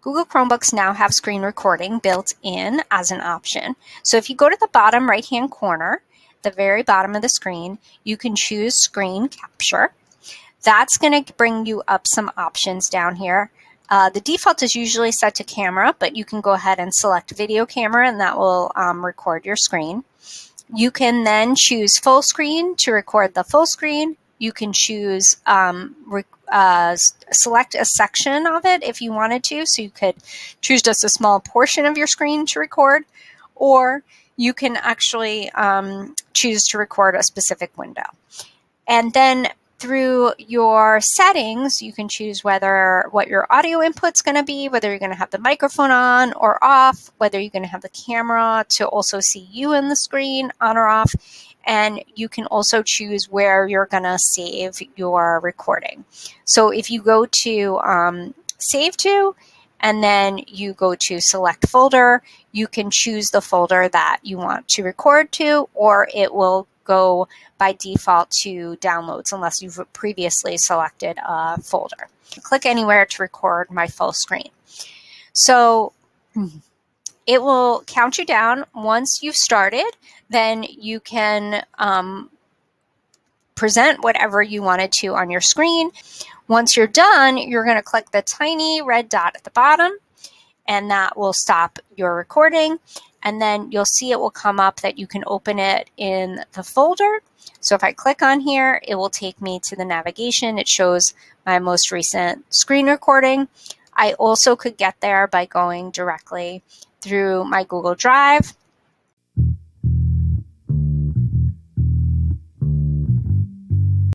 Google Chromebooks now have screen recording built in as an option. So if you go to the bottom right-hand corner, the very bottom of the screen, you can choose screen capture. That's going to bring you up some options down here. The default is usually set to camera, but you can go ahead and select video camera and that will record your screen. You can then choose full screen to record the full screen. You can choose select a section of it if you wanted to. So you could choose just a small portion of your screen to record, or you can actually choose to record a specific window. And then through your settings, you can choose what your audio input's going to be, whether you're going to have the microphone on or off, whether you're going to have the camera to also see you in the screen on or off. And you can also choose where you're going to save your recording. So if you go to Save To, and then you go to Select Folder, you can choose the folder that you want to record to, or it will go by default to downloads unless you've previously selected a folder. Click anywhere to record my full screen. So it will count you down. Once you've started, then you can present whatever you wanted to on your screen. Once you're done, you're going to click the tiny red dot at the bottom, and that will stop your recording. And then you'll see it will come up that you can open it in the folder. So if I click on here, it will take me to the navigation. It shows my most recent screen recording. I also could get there by going directly through my Google Drive.